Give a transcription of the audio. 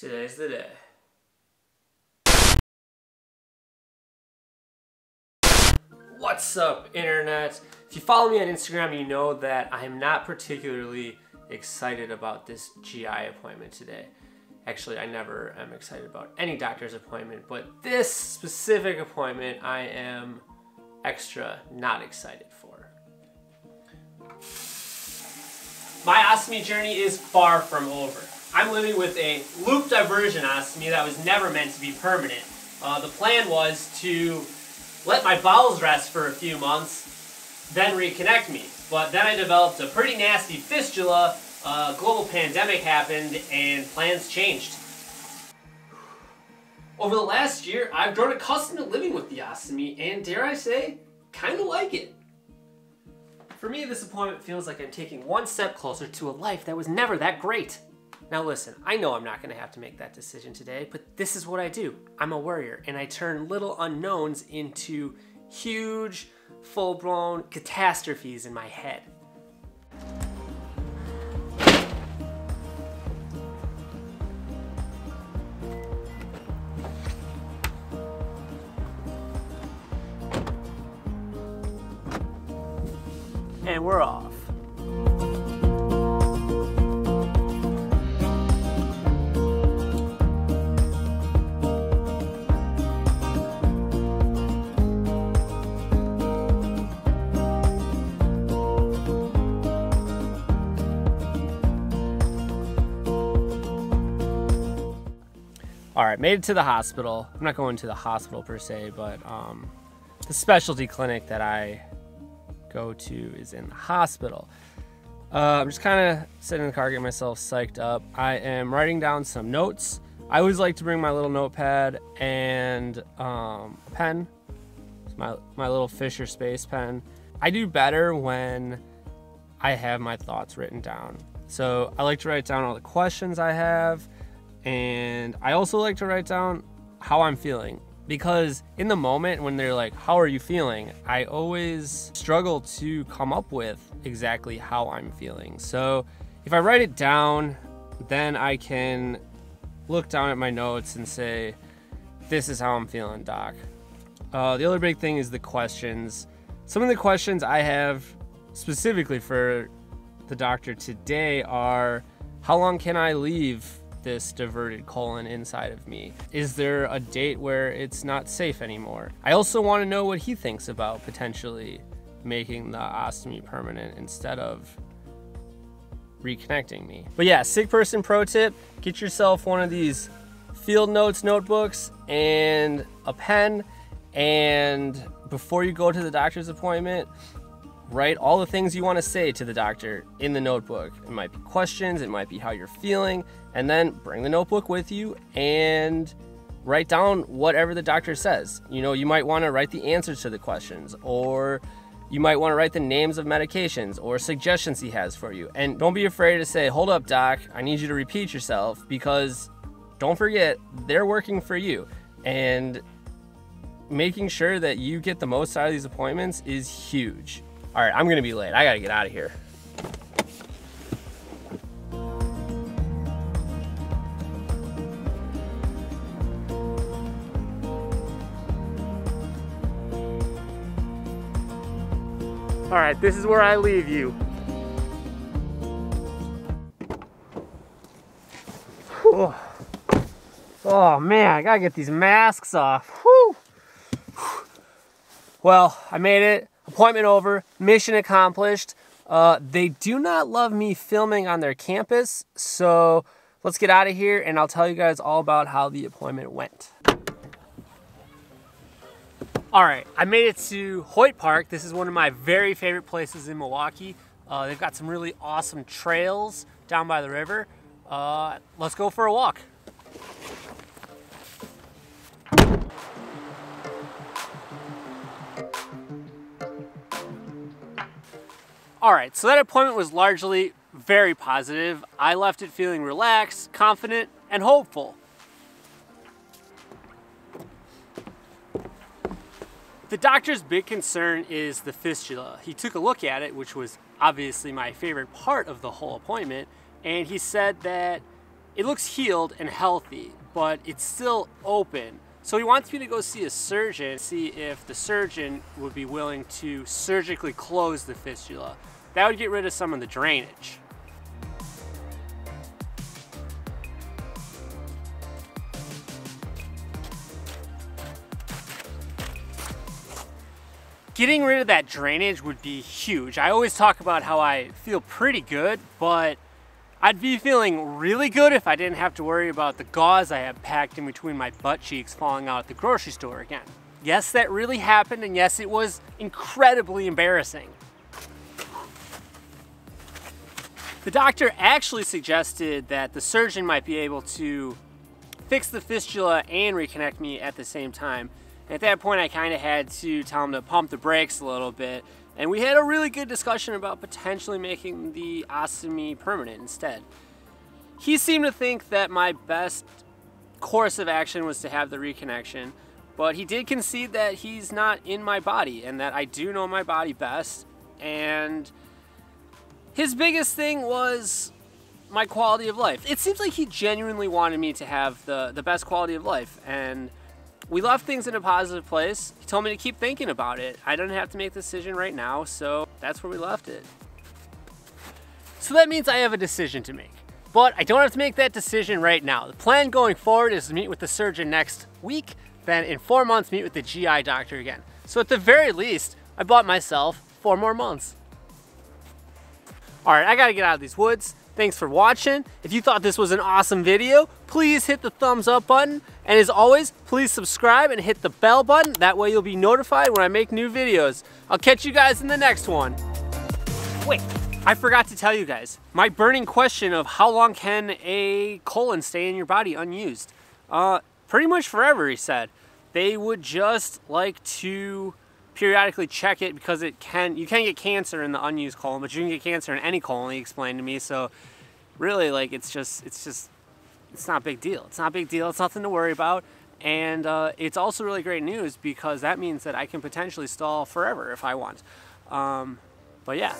Today's the day. What's up, internet? If you follow me on Instagram, you know that I am not particularly excited about this GI appointment today. Actually, I never am excited about any doctor's appointment, but this specific appointment I am extra not excited for. My ostomy journey is far from over. I'm living with a loop diversion ostomy that was never meant to be permanent. The plan was to let my bowels rest for a few months, then reconnect me. But then I developed a pretty nasty fistula, a global pandemic happened, and plans changed. Over the last year, I've grown accustomed to living with the ostomy, and dare I say, kind of like it. For me, this appointment feels like I'm taking one step closer to a life that was never that great. Now listen, I know I'm not going to have to make that decision today, but this is what I do. I'm a worrier, and I turn little unknowns into huge, full-blown catastrophes in my head. And we're off. All right, made it to the hospital. I'm not going to the hospital per se, but the specialty clinic that I go to is in the hospital. I'm just kind of sitting in the car, getting myself psyched up. I am writing down some notes. I always like to bring my little notepad and a pen. It's my little Fisher Space pen. I do better when I have my thoughts written down. So I like to write down all the questions I have, and I also like to write down how I'm feeling. Because in the moment when they're like, how are you feeling? I always struggle to come up with exactly how I'm feeling. So if I write it down, then I can look down at my notes and say, this is how I'm feeling, doc. The other big thing is the questions. Some of the questions I have specifically for the doctor today are, how long can I leave this diverted colon inside of me? Is there a date where it's not safe anymore? I also want to know what he thinks about potentially making the ostomy permanent instead of reconnecting me. But yeah, sick person pro tip, get yourself one of these field notes notebooks and a pen, and before you go to the doctor's appointment, write all the things you want to say to the doctor in the notebook. It might be questions, it might be how you're feeling, and then bring the notebook with you and write down whatever the doctor says. You know, you might want to write the answers to the questions, or you might want to write the names of medications or suggestions he has for you. And don't be afraid to say, hold up, doc, I need you to repeat yourself, because don't forget, they're working for you. And making sure that you get the most out of these appointments is huge. All right, I'm gonna be late. I gotta get out of here. All right, this is where I leave you. Oh man, I gotta get these masks off. Whew. Well, I made it. Appointment over, mission accomplished. They do not love me filming on their campus, so let's get out of here and I'll tell you guys all about how the appointment went. All right, I made it to Hoyt Park. This is one of my very favorite places in Milwaukee. They've got some really awesome trails down by the river. Let's go for a walk. All right, so that appointment was largely very positive. I left it feeling relaxed, confident, and hopeful. The doctor's big concern is the fistula. He took a look at it, which was obviously my favorite part of the whole appointment, and he said that it looks healed and healthy, but it's still open. So he wants me to go see a surgeon, see if the surgeon would be willing to surgically close the fistula. That would get rid of some of the drainage. Getting rid of that drainage would be huge. I always talk about how I feel pretty good, but I'd be feeling really good if I didn't have to worry about the gauze I have packed in between my butt cheeks falling out at the grocery store again. Yes, that really happened, and yes, it was incredibly embarrassing. The doctor actually suggested that the surgeon might be able to fix the fistula and reconnect me at the same time. At that point, I kind of had to tell him to pump the brakes a little bit, and we had a really good discussion about potentially making the ostomy permanent instead. He seemed to think that my best course of action was to have the reconnection, but he did concede that he's not in my body and that I do know my body best, and his biggest thing was my quality of life. It seems like he genuinely wanted me to have the best quality of life, and we left things in a positive place. He told me to keep thinking about it. I don't have to make the decision right now, so that's where we left it. So that means I have a decision to make, but I don't have to make that decision right now. The plan going forward is to meet with the surgeon next week, then in 4 months meet with the GI doctor again. So at the very least, I bought myself 4 more months. All right, I gotta get out of these woods. Thanks for watching. If you thought this was an awesome video, please hit the thumbs up button. And as always, please subscribe and hit the bell button. That way you'll be notified when I make new videos. I'll catch you guys in the next one. Wait, I forgot to tell you guys, my burning question of how long can a colon stay in your body unused? Pretty much forever, he said. They would just like to periodically check it because you can get cancer in the unused colon, but you can get cancer in any colon, he explained to me. So really, like, it's not a big deal. It's not a big deal. It's nothing to worry about. And it's also really great news because that means that I can potentially stall forever if I want. But yeah.